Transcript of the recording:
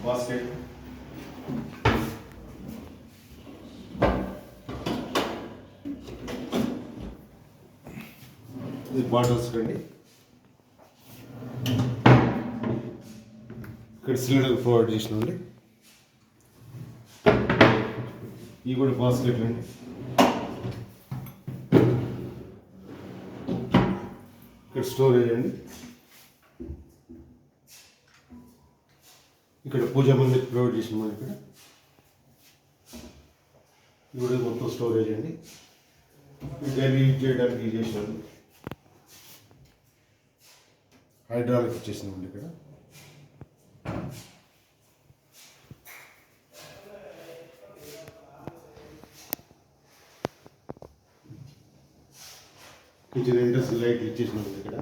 Basket, ఇది bottles అండి. ఇక్కడ సిలిండర్ ప్రొవైడ్ చేసినామండి. ఇవి కూడా బాస్కెట్లు అండి. ఇక్కడ స్టోరేజ్ అండి. ఇక్కడ పూజా మందిర్ ప్రొవైడ్ చేసినాం. ఇక్కడ ఇది కూడా మొత్తం స్టోరేజ్ అండి. డైలీ యూజ్ చేయడానికి యూజ్ చేసినాను. హైడ్రాలిక్ ఇచ్చేసినామండి. ఇక్కడ కిచెన్ ఎంట్రన్స్ లైట్లు ఇచ్చేసినామండి. ఇక్కడ